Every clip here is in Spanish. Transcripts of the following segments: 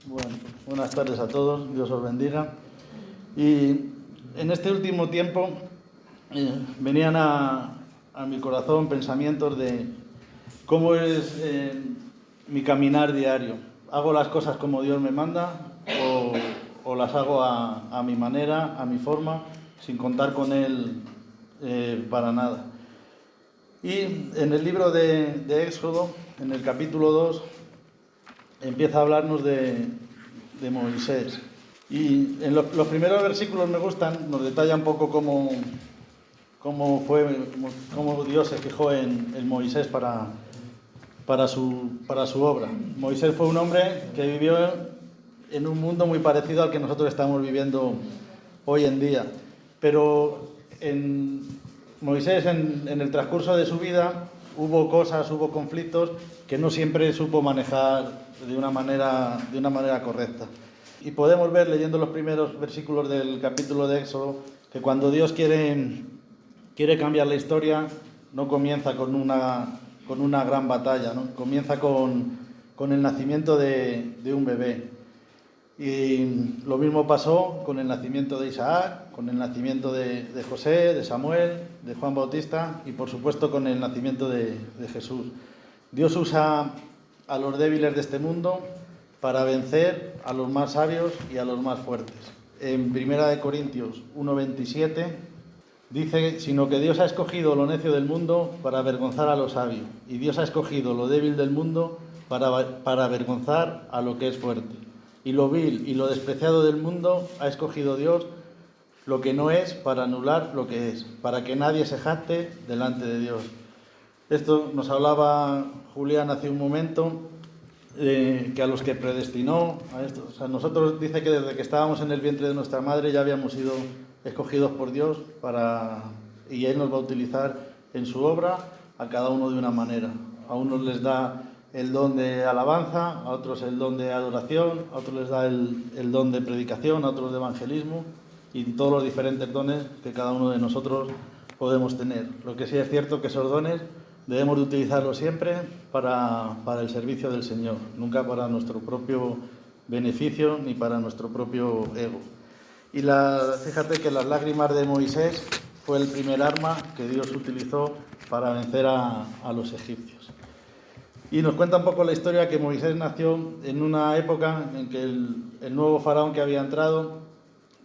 Bueno, buenas tardes a todos, Dios os bendiga. Y en este último tiempo venían a mi corazón pensamientos de cómo es mi caminar diario. ¿Hago las cosas como Dios me manda o las hago a mi manera, a mi forma, sin contar con Él para nada? Y en el libro de Éxodo, en el capítulo 2, empieza a hablarnos de Moisés. Y en los primeros versículos me gustan, nos detalla un poco cómo Dios se fijó en Moisés para su obra. Moisés fue un hombre que vivió en un mundo muy parecido al que nosotros estamos viviendo hoy en día. Pero Moisés, en el transcurso de su vida, hubo conflictos que no siempre supo manejar de una manera correcta. Y podemos ver, leyendo los primeros versículos del capítulo de Éxodo, que cuando Dios quiere cambiar la historia, no comienza con una gran batalla, ¿no? Comienza con el nacimiento de un bebé. Y lo mismo pasó con el nacimiento de Isaac, con el nacimiento de José, de Samuel, de Juan Bautista y por supuesto con el nacimiento de Jesús. Dios usa a los débiles de este mundo para vencer a los más sabios y a los más fuertes. En 1 Corintios 1:27 dice: sino que Dios ha escogido lo necio del mundo para avergonzar a lo sabio, y Dios ha escogido lo débil del mundo para avergonzar a lo que es fuerte. Y lo vil y lo despreciado del mundo ha escogido Dios, lo que no es, para anular lo que es, para que nadie se jacte delante de Dios. Esto nos hablaba Julián hace un momento, que a los que predestinó a esto. O sea, nosotros, dice que desde que estábamos en el vientre de nuestra madre ya habíamos sido escogidos por Dios y Él nos va a utilizar en su obra a cada uno de una manera. A unos les da el don de alabanza, a otros el don de adoración, a otros les da el don de predicación, a otros de evangelismo y todos los diferentes dones que cada uno de nosotros podemos tener. Lo que sí es cierto que esos dones debemos de utilizarlos siempre para el servicio del Señor, nunca para nuestro propio beneficio ni para nuestro propio ego. Y fíjate que las lágrimas de Moisés fue el primer arma que Dios utilizó para vencer a los egipcios. Y nos cuenta un poco la historia que Moisés nació en una época en que el nuevo faraón que había entrado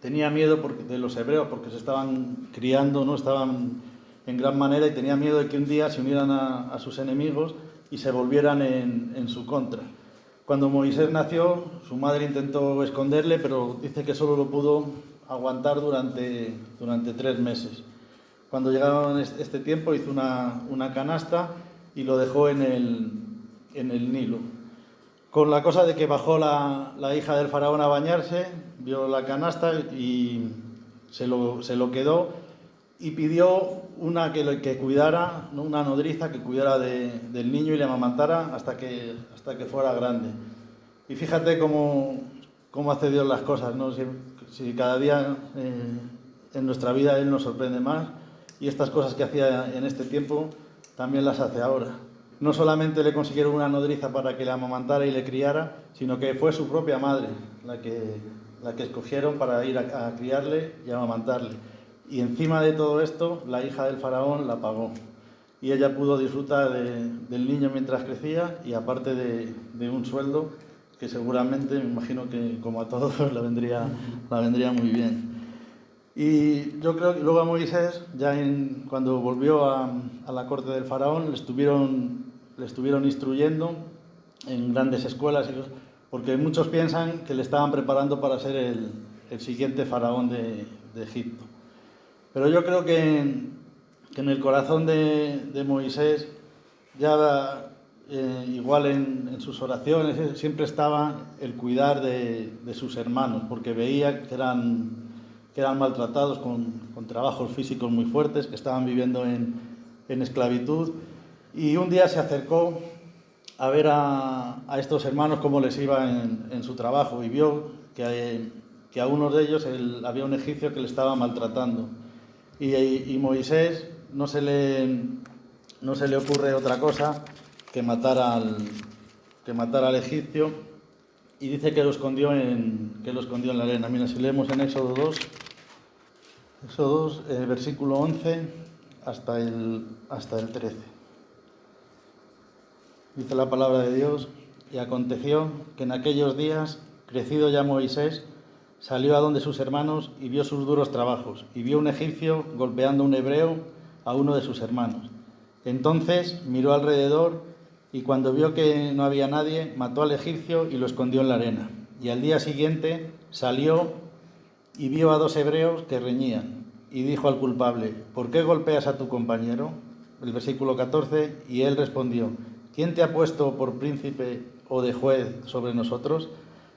tenía miedo de los hebreos porque se estaban criando, ¿no? Estaban en gran manera y tenía miedo de que un día se unieran a sus enemigos y se volvieran en su contra. Cuando Moisés nació, su madre intentó esconderle, pero dice que solo lo pudo aguantar durante 3 meses. Cuando llegaron este tiempo hizo una canasta y lo dejó en el Nilo. Con la cosa de que bajó la hija del faraón a bañarse, vio la canasta y se lo quedó y pidió una que cuidara, ¿no? Una nodriza que cuidara del niño y le amamantara hasta que fuera grande. Y fíjate cómo hace Dios las cosas, ¿no? Si cada día en nuestra vida Él nos sorprende más, y estas cosas que hacía en este tiempo también las hace ahora. No solamente le consiguieron una nodriza para que le amamantara y le criara, sino que fue su propia madre la que escogieron para ir a criarle y amamantarle. Y encima de todo esto, la hija del faraón la pagó. Y ella pudo disfrutar del niño mientras crecía y aparte de un sueldo que seguramente, me imagino que como a todos, la vendría muy bien. Y yo creo que luego a Moisés, cuando volvió a la corte del faraón, le estuvieron instruyendo en grandes escuelas, porque muchos piensan que le estaban preparando para ser el siguiente faraón de Egipto. Pero yo creo que en el corazón de Moisés, ya igual en sus oraciones, siempre estaba el cuidar de sus hermanos, porque veía que eran maltratados con trabajos físicos muy fuertes, que estaban viviendo en esclavitud. Y un día se acercó a ver a estos hermanos cómo les iba en su trabajo y vio que a uno de ellos había un egipcio que le estaba maltratando. Y Moisés no se le ocurre otra cosa que matar al egipcio, y dice que lo escondió en la arena. Mira, si leemos en Éxodo 2, versículo 11 hasta el 13. Dice la palabra de Dios: y aconteció que en aquellos días, crecido ya Moisés, salió a donde sus hermanos y vio sus duros trabajos, y vio un egipcio golpeando a un hebreo, a uno de sus hermanos. Entonces miró alrededor, y cuando vio que no había nadie, mató al egipcio y lo escondió en la arena. Y al día siguiente salió y vio a 2 hebreos que reñían, y dijo al culpable: ¿por qué golpeas a tu compañero? El versículo 14, y él respondió: ¿quién te ha puesto por príncipe o de juez sobre nosotros?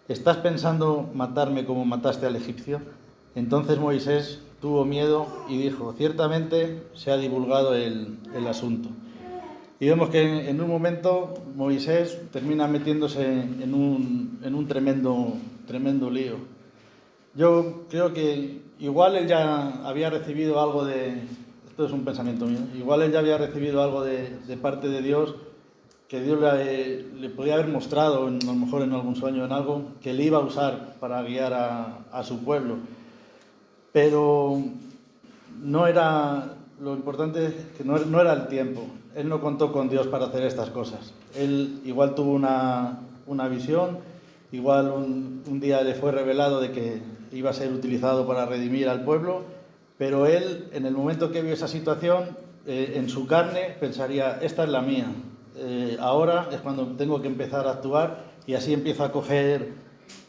¿Estás pensando matarme como mataste al egipcio? Entonces Moisés tuvo miedo y dijo: ciertamente se ha divulgado el asunto. Y vemos que en un momento Moisés termina metiéndose en un tremendo lío. Yo creo que igual él ya había recibido algo esto es un pensamiento mío, igual él ya había recibido algo de parte de Dios, que Dios le podía haber mostrado, a lo mejor en algún sueño, en algo, que le iba a usar para guiar a su pueblo. Pero no era, lo importante es que no era el tiempo. Él no contó con Dios para hacer estas cosas. Él igual tuvo una visión, igual un día le fue revelado de que iba a ser utilizado para redimir al pueblo, pero él, en el momento que vio esa situación, en su carne pensaría: esta es la mía. Ahora es cuando tengo que empezar a actuar, y así empiezo a coger,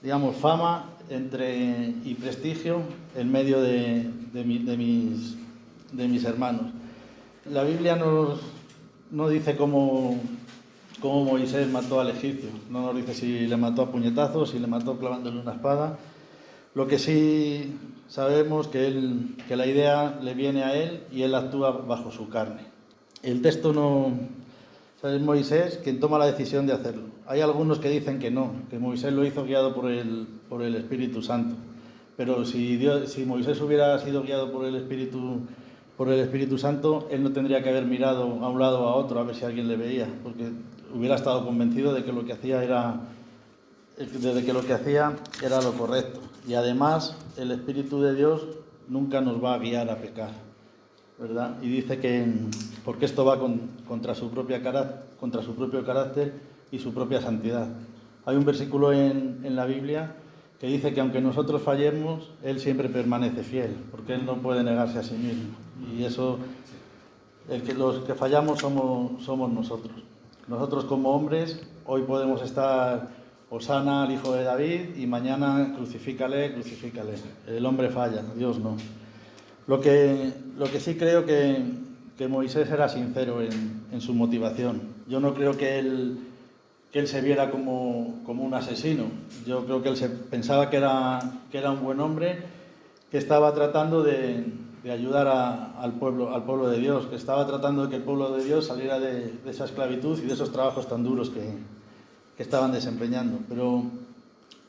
digamos, fama y prestigio en medio de mis hermanos. La Biblia no dice cómo Moisés mató al egipcio, no nos dice si le mató a puñetazos, si le mató clavándole una espada. Lo que sí sabemos que la idea le viene a él y él actúa bajo su carne. El texto es Moisés quien toma la decisión de hacerlo. Hay algunos que dicen que no, que Moisés lo hizo guiado por el Espíritu Santo. Pero si Moisés hubiera sido guiado por el Espíritu Santo, él no tendría que haber mirado a un lado o a otro a ver si alguien le veía, porque hubiera estado convencido de que lo que hacía era lo correcto. Y además, el Espíritu de Dios nunca nos va a guiar a pecar, ¿verdad? Y dice que porque esto va contra su propio carácter y su propia santidad. Hay un versículo en la Biblia que dice que aunque nosotros fallemos, Él siempre permanece fiel, porque Él no puede negarse a sí mismo. Y eso, los que fallamos somos nosotros. Nosotros como hombres, hoy podemos estar: Hosana al hijo de David, y mañana crucifícale. El hombre falla, Dios no. Lo que sí creo que Moisés era sincero en su motivación. Yo no creo que él se viera como un asesino. Yo creo que él pensaba que era un buen hombre, que estaba tratando de ayudar al pueblo de Dios, que estaba tratando de que el pueblo de Dios saliera de esa esclavitud y de esos trabajos tan duros que estaban desempeñando. Pero,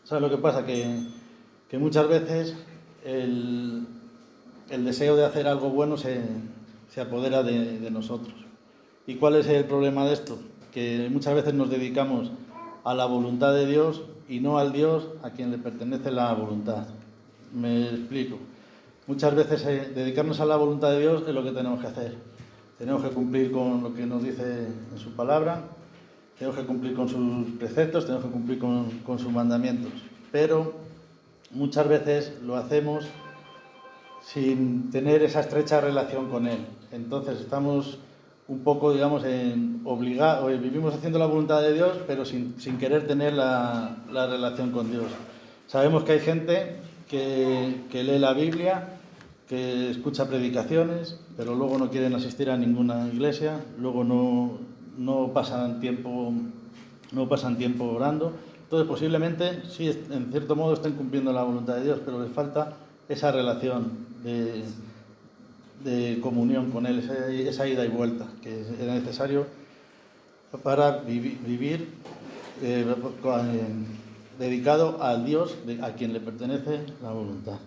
¿sabes lo que pasa? Que muchas veces el deseo de hacer algo bueno se apodera de nosotros. ¿Y cuál es el problema de esto? Que muchas veces nos dedicamos a la voluntad de Dios y no al Dios a quien le pertenece la voluntad. Me explico. Muchas veces dedicarnos a la voluntad de Dios es lo que tenemos que hacer. Tenemos que cumplir con lo que nos dice en su palabra, tenemos que cumplir con sus preceptos, tenemos que cumplir con sus mandamientos. Pero muchas veces lo hacemos sin tener esa estrecha relación con Él. Entonces estamos un poco, digamos, vivimos haciendo la voluntad de Dios, pero sin querer tener la relación con Dios. Sabemos que hay gente que lee la Biblia, que escucha predicaciones, pero luego no quieren asistir a ninguna iglesia, luego no pasan tiempo orando. Entonces posiblemente sí, en cierto modo estén cumpliendo la voluntad de Dios, pero les falta esa relación de comunión con Él, esa ida y vuelta que es necesario para vivir dedicado al Dios a quien le pertenece la voluntad.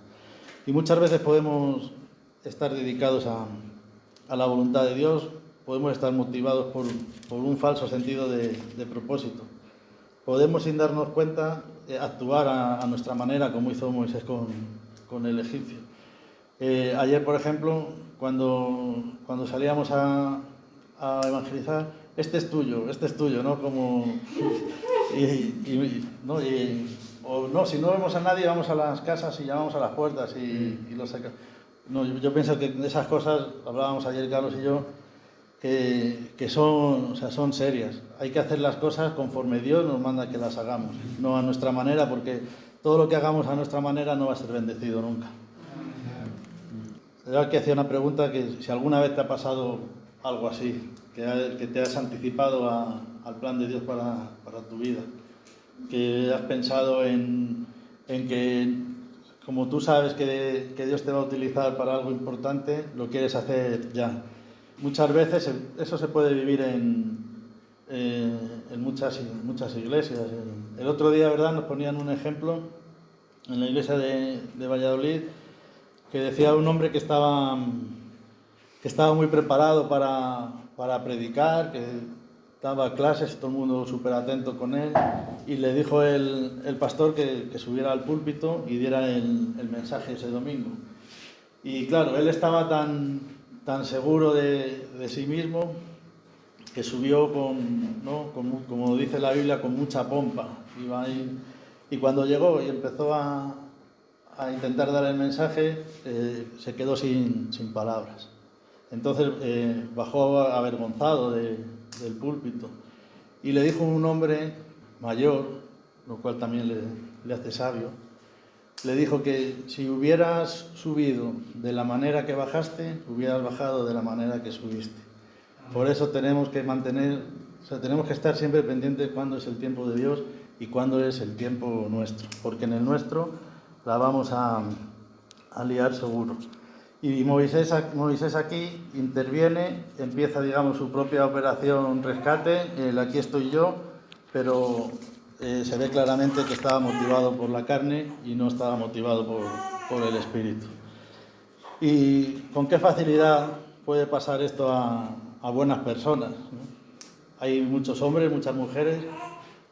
Y muchas veces podemos estar dedicados a la voluntad de Dios, podemos estar motivados por un falso sentido de propósito. Podemos, sin darnos cuenta, actuar a nuestra manera, como hizo Moisés con el egipcio. Ayer, por ejemplo, cuando salíamos a evangelizar, este es tuyo, ¿no? O no, si no vemos a nadie, vamos a las casas y llamamos a las puertas y los sacamos. No, yo pienso que esas cosas, hablábamos ayer Carlos y yo, que son serias. Hay que hacer las cosas conforme Dios nos manda que las hagamos, no a nuestra manera, porque todo lo que hagamos a nuestra manera no va a ser bendecido nunca. Era que hacía una pregunta, que si alguna vez te ha pasado algo así, que te has anticipado al plan de Dios para tu vida, que has pensado en que, como tú sabes que Dios te va a utilizar para algo importante, lo quieres hacer ya. Muchas veces eso se puede vivir en muchas iglesias. El otro día, ¿verdad?, nos ponían un ejemplo en la iglesia de Valladolid, que decía un hombre que estaba muy preparado para predicar, que daba clases, todo el mundo súper atento con él, y le dijo el pastor que subiera al púlpito y diera el mensaje ese domingo. Y claro, él estaba tan seguro de sí mismo que subió como dice la Biblia, con mucha pompa. Iba ahí, y cuando llegó y empezó a intentar dar el mensaje, se quedó sin palabras. Entonces bajó avergonzado del púlpito y le dijo un hombre mayor, lo cual también le hace sabio, le dijo que si hubieras subido de la manera que bajaste, hubieras bajado de la manera que subiste. Por eso tenemos que tenemos que estar siempre pendientes de cuándo es el tiempo de Dios y cuándo es el tiempo nuestro, porque en el nuestro la vamos a liar seguro. Y Moisés aquí interviene, empieza, digamos, su propia operación rescate, aquí estoy yo, pero se ve claramente que estaba motivado por la carne y no estaba motivado por el espíritu. ¿Y con qué facilidad puede pasar esto a buenas personas, ¿no? Hay muchos hombres, muchas mujeres,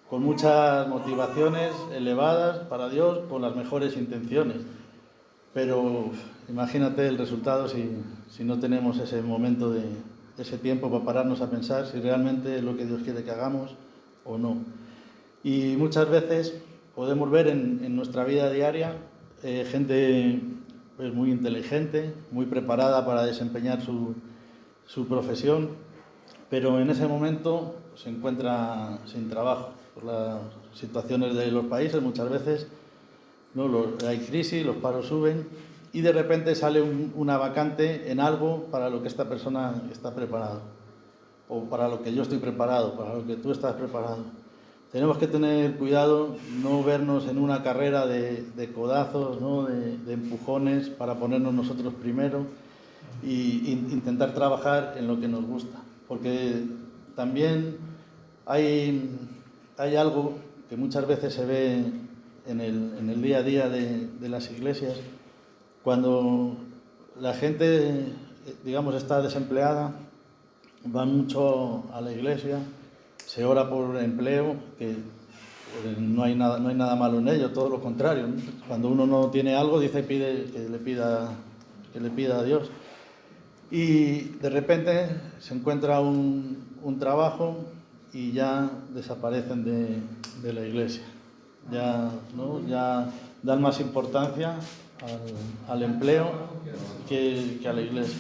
con muchas motivaciones elevadas para Dios, con las mejores intenciones. Pero imagínate el resultado si no tenemos ese momento, ese tiempo para pararnos a pensar si realmente es lo que Dios quiere que hagamos o no. Y muchas veces podemos ver en nuestra vida diaria gente pues, muy inteligente, muy preparada para desempeñar su profesión, pero en ese momento se encuentra sin trabajo por las situaciones de los países. Muchas veces hay crisis, los paros suben y de repente sale una vacante en algo para lo que esta persona está preparado, o para lo que yo estoy preparado, para lo que tú estás preparado. Tenemos que tener cuidado, no vernos en una carrera de codazos, ¿no? de empujones para ponernos nosotros primero e intentar trabajar en lo que nos gusta, porque también hay algo que muchas veces se ve en el día a día de las iglesias, cuando la gente, digamos, está desempleada, va mucho a la iglesia, se ora por empleo, que no hay nada malo en ello, todo lo contrario, ¿no? Cuando uno no tiene algo, que le pida a Dios. Y de repente se encuentra un trabajo y ya desaparecen de la iglesia. Ya dan más importancia al empleo que a la iglesia.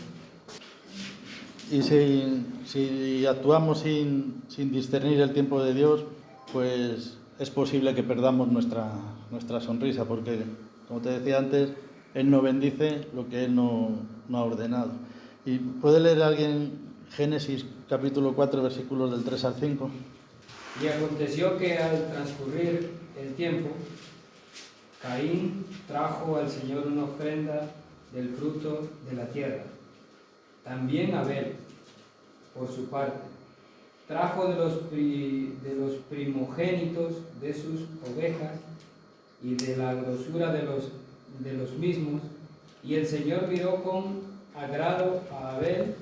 Y si actuamos sin discernir el tiempo de Dios, pues es posible que perdamos nuestra sonrisa, porque, como te decía antes, Él no bendice lo que Él no ha ordenado. ¿Y puede leer alguien Génesis capítulo 4, versículos del 3 al 5? Y aconteció que al transcurrir el tiempo, Caín trajo al Señor una ofrenda del fruto de la tierra. También Abel, por su parte, trajo de los primogénitos de sus ovejas y de la grosura de los mismos, y el Señor miró con agrado a Abel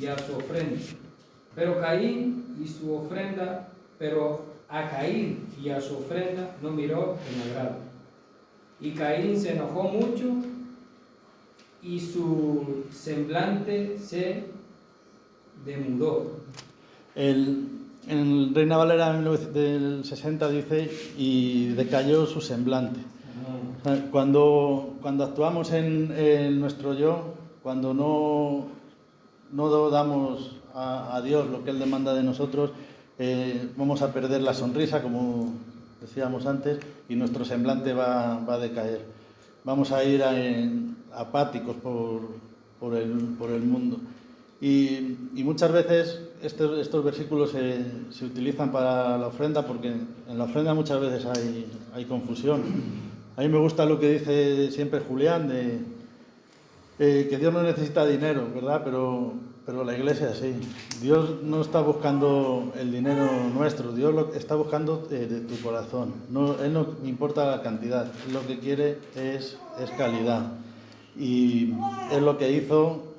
y a su ofrenda, pero a A Caín y a su ofrenda no miró con agrado. Y Caín se enojó mucho y su semblante se demudó. En el Reina Valera del 60 dice, y decayó su semblante. O sea, cuando actuamos en nuestro yo, cuando no damos a Dios lo que Él demanda de nosotros, vamos a perder la sonrisa, como decíamos antes, y nuestro semblante va a decaer. Vamos a ir apáticos por el mundo. Y muchas veces estos versículos se utilizan para la ofrenda, porque en la ofrenda muchas veces hay confusión. A mí me gusta lo que dice siempre Julián, que Dios no necesita dinero, ¿verdad? Pero la Iglesia sí. Dios no está buscando el dinero nuestro, Dios está buscando de tu corazón. Él no importa la cantidad, Él lo que quiere es calidad. Y es lo que hizo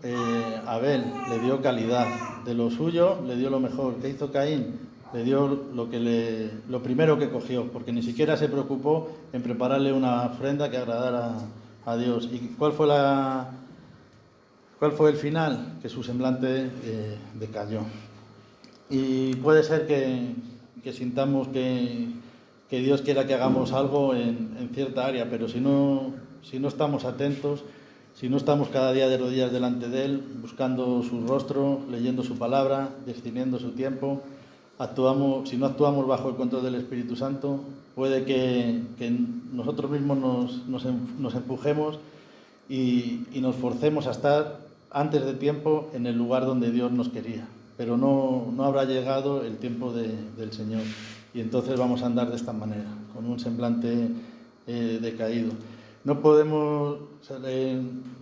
Abel, le dio calidad. De lo suyo le dio lo mejor. ¿Qué hizo Caín? Le dio lo primero que cogió, porque ni siquiera se preocupó en prepararle una ofrenda que agradara a Dios. ¿Y cuál fue el final? Que su semblante decayó. Y puede ser que sintamos que Dios quiera que hagamos algo en cierta área, pero si no estamos atentos, si no estamos cada día de rodillas delante de Él, buscando su rostro, leyendo su palabra, discerniendo su tiempo, si no actuamos bajo el control del Espíritu Santo, puede que nosotros mismos nos empujemos y nos forcemos a estar antes de tiempo en el lugar donde Dios nos quería. Pero no habrá llegado el tiempo del Señor. Y entonces vamos a andar de esta manera, con un semblante decaído. No podemos...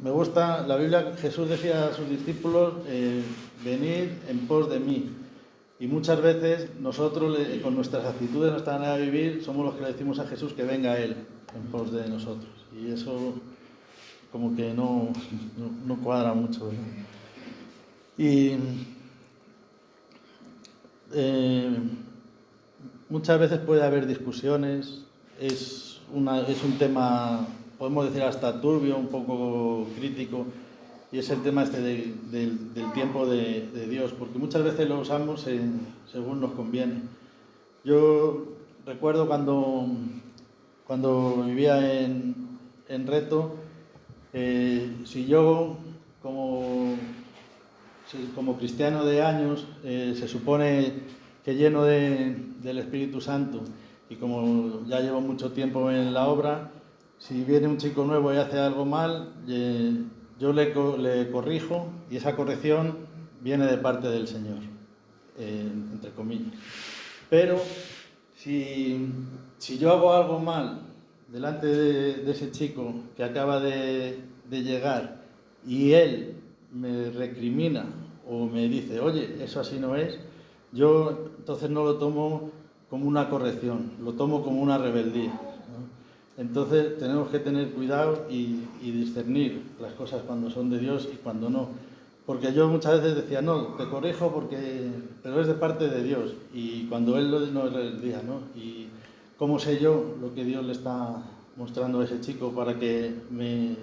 me gusta, la Biblia, Jesús decía a sus discípulos, venid en pos de mí. Y muchas veces nosotros, con nuestras actitudes, nuestra manera de vivir, somos los que le decimos a Jesús que venga Él en pos de nosotros. Y eso como que no cuadra mucho, ¿verdad? Y muchas veces puede haber discusiones, es un tema, podemos decir hasta turbio, un poco crítico, y es el tema del tiempo de Dios, porque muchas veces lo usamos según nos conviene. Yo recuerdo cuando vivía en Reto, si yo como cristiano de años se supone que lleno del Espíritu Santo, y como ya llevo mucho tiempo en la obra, si viene un chico nuevo y hace algo mal, yo le corrijo, y esa corrección viene de parte del Señor, entre comillas. Pero si yo hago algo mal delante de ese chico que acaba de llegar, y él me recrimina o me dice, oye, eso así no es, yo entonces no lo tomo como una corrección, lo tomo como una rebeldía, ¿no? Entonces tenemos que tener cuidado y discernir las cosas cuando son de Dios y cuando no. Porque yo muchas veces decía, no, te corrijo pero es de parte de Dios. Y cuando Él no es rebeldía, ¿no? Y ¿cómo sé yo lo que Dios le está mostrando a ese chico para que me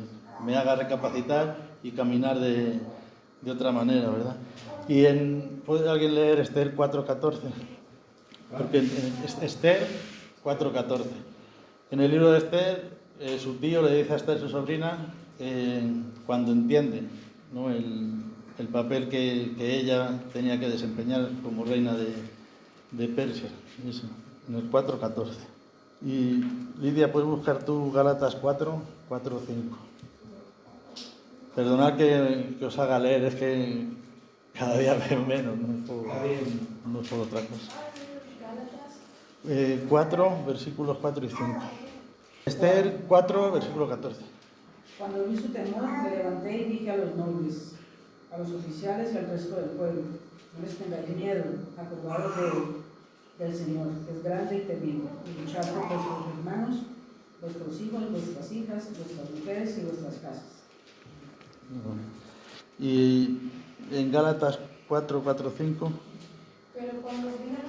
haga recapacitar y caminar de otra manera, ¿verdad? Y ¿puede alguien leer Esther 4:14? Porque Esther 4:14. En el libro de Esther, su tío le dice a Esther, su sobrina, cuando entiende, ¿no?, el papel que ella tenía que desempeñar como reina de Persia, eso, en el 4:14. Y Lidia, ¿puedes buscar tú Gálatas 4:5? Perdonad que os haga leer, es que cada día veo menos, no es por otra cosa. 4, versículos 4 y 5. Esther 4, versículo 14. Cuando vi su temor, me levanté y dije a los nobles, a los oficiales y al resto del pueblo, no les tengáis miedo, acordaros del Señor, que es grande y temible, y luchad por vuestros hermanos, vuestros hijos, vuestras hijas, vuestras mujeres y vuestras casas. Y en Gálatas 4:5. Pero cuando finalmente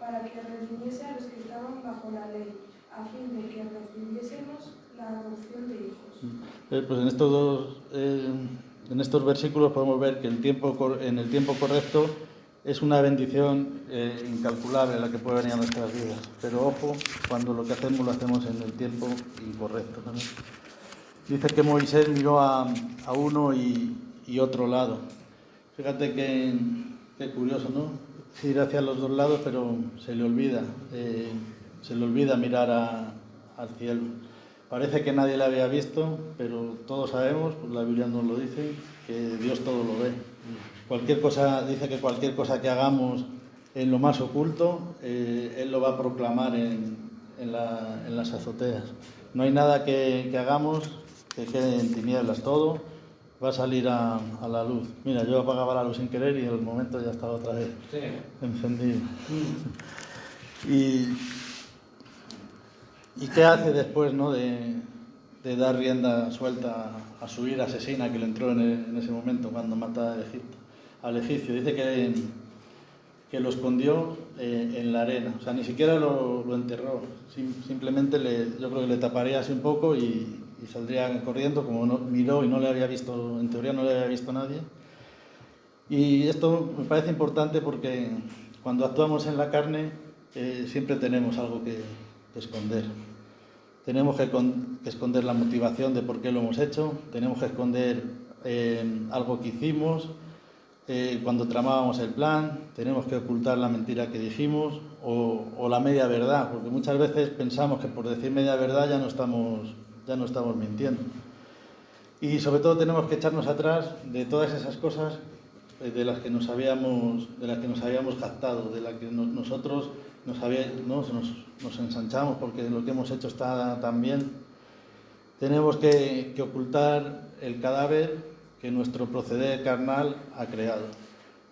para que redimiese a los que estaban bajo la ley, a fin de que recibiésemos la adopción de hijos. Pues en estos versículos podemos ver que en el tiempo correcto es una bendición incalculable la que puede venir a nuestras vidas. Pero ojo, cuando lo que hacemos lo hacemos en el tiempo incorrecto también. Dice que Moisés miró a uno y otro lado. Fíjate qué curioso, ¿no? Ir hacia los dos lados, pero se le olvida mirar al cielo. Parece que nadie le había visto, pero todos sabemos, pues la Biblia nos lo dice, que Dios todo lo ve. Dice que cualquier cosa que hagamos en lo más oculto, Él lo va a proclamar en las azoteas. No hay nada que hagamos que quede en tinieblas, todo va a salir a la luz. Mira, yo apagaba la luz sin querer y en el momento ya estaba otra vez encendido. ¿Y qué hace después, ¿no? de dar rienda suelta a su ira asesina que le entró en ese momento cuando mata al egipcio? Dice que lo escondió en la arena, o sea, ni siquiera lo enterró, simplemente yo creo que le taparía así un poco y saldría corriendo, como miró y no le había visto, en teoría no le había visto nadie. Y esto me parece importante porque cuando actuamos en la carne siempre tenemos algo que esconder. Tenemos que esconder la motivación de por qué lo hemos hecho, tenemos que esconder algo que hicimos, cuando tramábamos el plan, tenemos que ocultar la mentira que dijimos o la media verdad, porque muchas veces pensamos que por decir media verdad ya no estamos mintiendo. Y sobre todo tenemos que echarnos atrás de todas esas cosas de las que nos habíamos jactado, de las que nosotros nos ensanchamos porque lo que hemos hecho está tan bien. Tenemos que ocultar el cadáver que nuestro proceder carnal ha creado.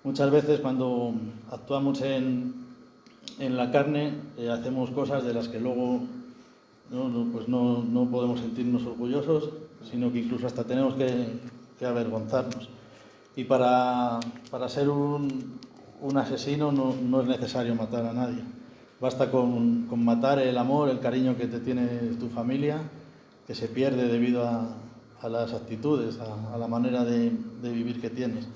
Muchas veces cuando actuamos en la carne hacemos cosas de las que luego no podemos sentirnos orgullosos, sino que incluso hasta tenemos que avergonzarnos. Y para ser un asesino no es necesario matar a nadie. Basta con matar el amor, el cariño que te tiene tu familia, que se pierde debido a las actitudes, a la manera de vivir que tienes.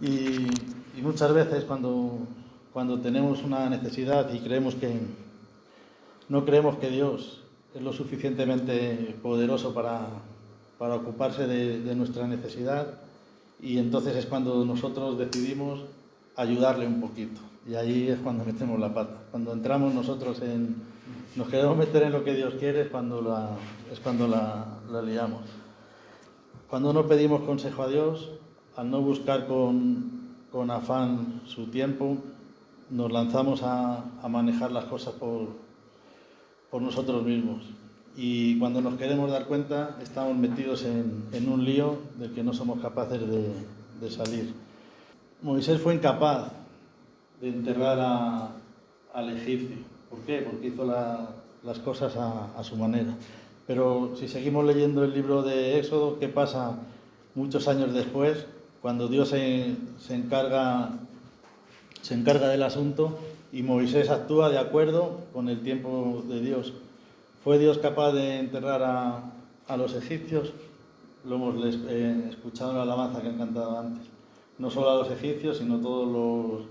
Y muchas veces cuando tenemos una necesidad y no creemos que Dios es lo suficientemente poderoso para ocuparse de nuestra necesidad, y entonces es cuando nosotros decidimos ayudarle un poquito. Y ahí es cuando metemos la pata. Cuando entramos nosotros nos queremos meter en lo que Dios quiere, es cuando la liamos. Cuando no pedimos consejo a Dios, al no buscar con afán su tiempo, nos lanzamos a manejar las cosas por nosotros mismos. Y cuando nos queremos dar cuenta, estamos metidos en un lío del que no somos capaces de salir. Moisés fue incapaz de enterrar al egipcio. ¿Por qué? Porque hizo las cosas a su manera. Pero si seguimos leyendo el libro de Éxodo, ¿qué pasa muchos años después? Cuando Dios se encarga del asunto y Moisés actúa de acuerdo con el tiempo de Dios. ¿Fue Dios capaz de enterrar a los egipcios? Lo hemos escuchado en la alabanza que han cantado antes. No solo a los egipcios, sino todos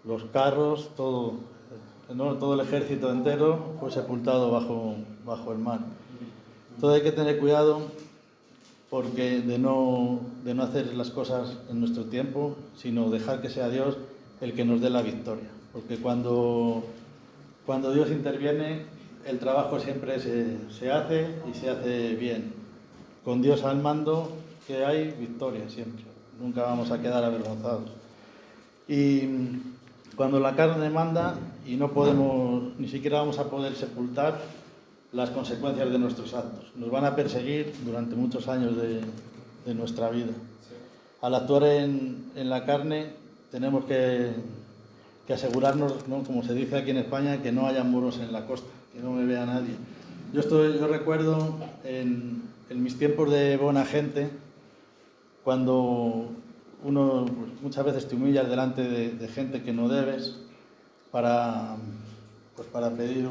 los carros, todo el ejército entero fue sepultado bajo el mar. Entonces hay que tener cuidado porque de no hacer las cosas en nuestro tiempo, sino dejar que sea Dios el que nos dé la victoria. Porque cuando Dios interviene, el trabajo siempre se hace y se hace bien. Con Dios al mando, que hay victoria siempre. Nunca vamos a quedar avergonzados. Y cuando la carne manda y no podemos, ni siquiera vamos a poder sepultar las consecuencias de nuestros actos. Nos van a perseguir durante muchos años de nuestra vida. Al actuar en la carne tenemos que asegurarnos, ¿no?, como se dice aquí en España, que no haya muros en la costa, que no me vea nadie. Yo recuerdo en mis tiempos de buena gente, cuando uno muchas veces te humillas delante de gente que no debes, para pedir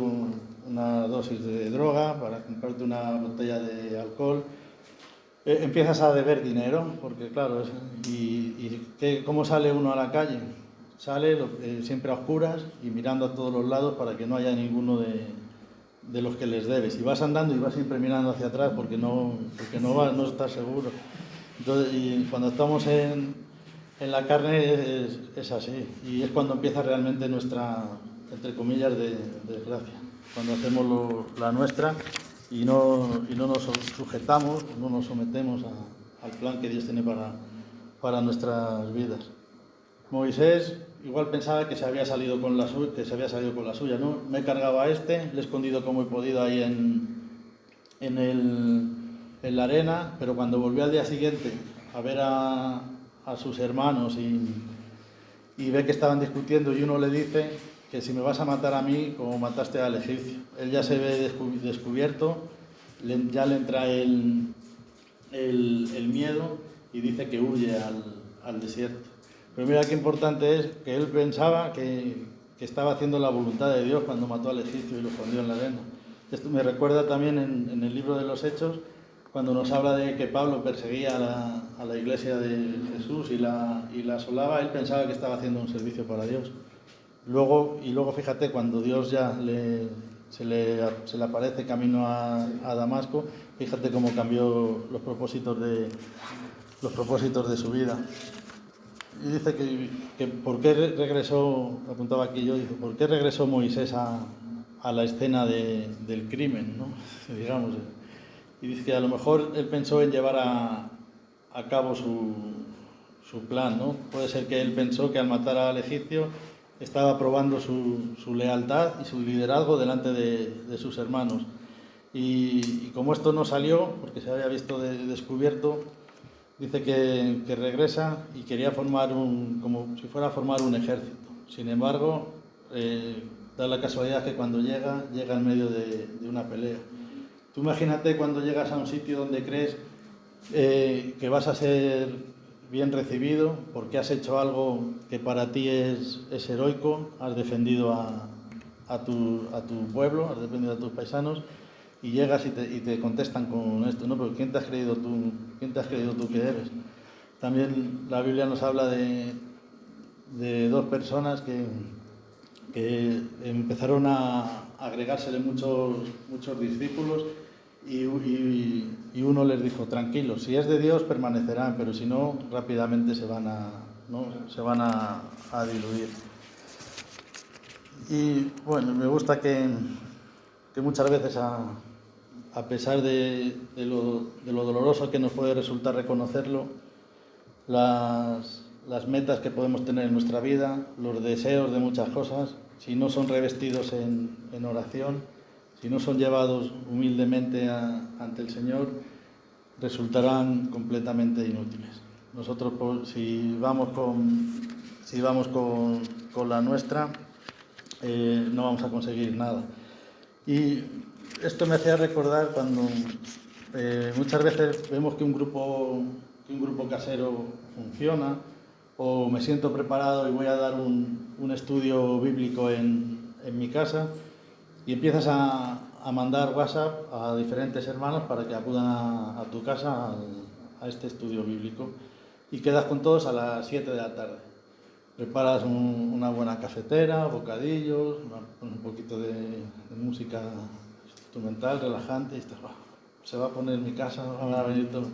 una dosis de droga, para comprarte una botella de alcohol. Empiezas a deber dinero, porque claro, ¿cómo sale uno a la calle? Sale siempre a oscuras y mirando a todos los lados para que no haya ninguno de los que les debes. Y vas andando y vas siempre mirando hacia atrás porque no estás seguro. Entonces, y cuando estamos en la carne es así. Y es cuando empieza realmente nuestra, entre comillas, desgracia. Cuando hacemos la nuestra y no nos sujetamos, no nos sometemos al plan que Dios tiene para nuestras vidas. Moisés igual pensaba que se había salido con la suya, ¿no? Me he cargado a le he escondido como he podido ahí en la arena, pero cuando volvió al día siguiente a ver a sus hermanos y ve que estaban discutiendo y uno le dice que si me vas a matar a mí como mataste al egipcio. Él ya se ve descubierto, ya le entra el miedo y dice que huye al desierto. Pero mira qué importante es que él pensaba que estaba haciendo la voluntad de Dios cuando mató al egipcio y lo escondió en la arena. Esto me recuerda también en el libro de los Hechos, cuando nos habla de que Pablo perseguía a la iglesia de Jesús y la asolaba. Él pensaba que estaba haciendo un servicio para Dios. Luego fíjate, cuando Dios ya se le aparece camino a Damasco, fíjate cómo cambió los propósitos de su vida. Y dice que por qué regresó, apuntaba aquí yo, dice, ¿por qué regresó Moisés a la escena del crimen, ¿no? Digamos. Y dice que a lo mejor él pensó en llevar a cabo su plan, ¿no? Puede ser que él pensó que al matar al egipcio estaba probando su lealtad y su liderazgo delante de sus hermanos. Y como esto no salió, porque se había visto descubierto, dice que regresa y quería formar como si fuera a formar un ejército. Sin embargo, da la casualidad que cuando llega en medio de una pelea. Tú imagínate cuando llegas a un sitio donde crees que vas a ser bien recibido porque has hecho algo que para ti es heroico, has defendido a tu pueblo, has defendido a tus paisanos, y llegas y te contestan con esto, ¿no? Pero ¿quién te has creído tú que eres? También la Biblia nos habla de dos personas que empezaron a agregársele muchos discípulos y uno les dijo, tranquilos, si es de Dios permanecerán, pero si no, rápidamente se van a diluir. Y bueno, me gusta que muchas veces a pesar de lo doloroso que nos puede resultar reconocerlo, las metas que podemos tener en nuestra vida, los deseos de muchas cosas, si no son revestidos en oración, si no son llevados humildemente ante el Señor, resultarán completamente inútiles. Nosotros, si vamos con la nuestra, no vamos a conseguir nada. Y esto me hacía recordar cuando muchas veces vemos que un grupo casero funciona, o me siento preparado y voy a dar un estudio bíblico en mi casa, y empiezas a mandar WhatsApp a diferentes hermanos para que acudan a tu casa a este estudio bíblico, y quedas con todos a las 7 de la tarde. Preparas una buena cafetera, bocadillos, un poquito de música instrumental, relajante, y se va a poner en mi casa, van a venir todos,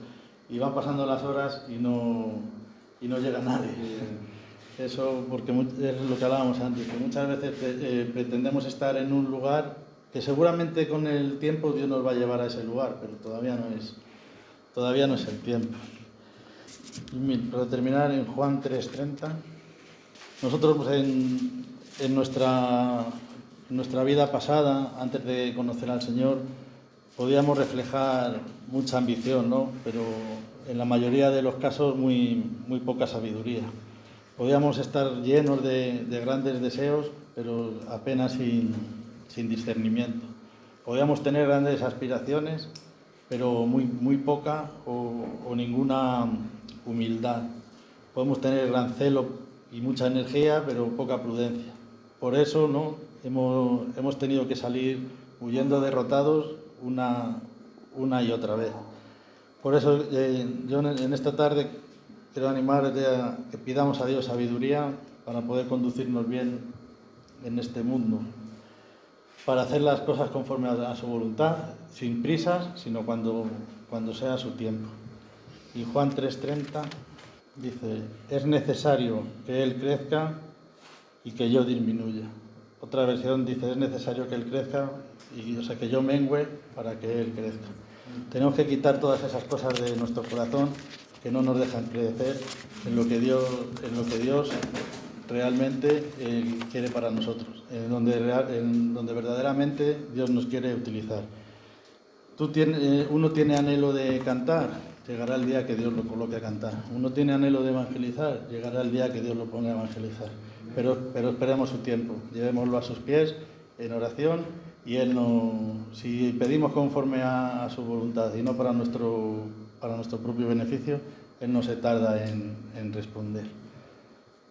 y van pasando las horas y no llega nadie. Eso porque es lo que hablábamos antes, que muchas veces pretendemos estar en un lugar que seguramente con el tiempo Dios nos va a llevar a ese lugar, pero todavía no es el tiempo. Y para terminar, en Juan 3:30, nosotros pues, en nuestra vida pasada, antes de conocer al Señor, podíamos reflejar mucha ambición, ¿no? Pero en la mayoría de los casos muy poca sabiduría. Podíamos estar llenos de grandes deseos, pero apenas sin discernimiento. Podíamos tener grandes aspiraciones, pero muy poca o ninguna humildad. Podemos tener gran celo y mucha energía, pero poca prudencia. por eso, ¿no?, hemos tenido que salir huyendo derrotados una y otra vez. Por eso yo en esta tarde quiero animar a que pidamos a Dios sabiduría para poder conducirnos bien en este mundo, para hacer las cosas conforme a su voluntad, sin prisas, sino cuando sea su tiempo. Y Juan 3:30 dice: es necesario que Él crezca y que yo disminuya. Otra versión dice: es necesario que Él crezca, que yo mengüe para que Él crezca. Tenemos que quitar todas esas cosas de nuestro corazón que no nos dejan crecer en lo que Dios realmente quiere para nosotros, en donde verdaderamente Dios nos quiere utilizar. Uno tiene anhelo de cantar, llegará el día que Dios lo coloque a cantar. Uno tiene anhelo de evangelizar, llegará el día que Dios lo ponga a evangelizar. Pero esperemos su tiempo, llevémoslo a sus pies en oración, y Él si pedimos conforme a su voluntad y no para nuestro propio beneficio, Él no se tarda en responder.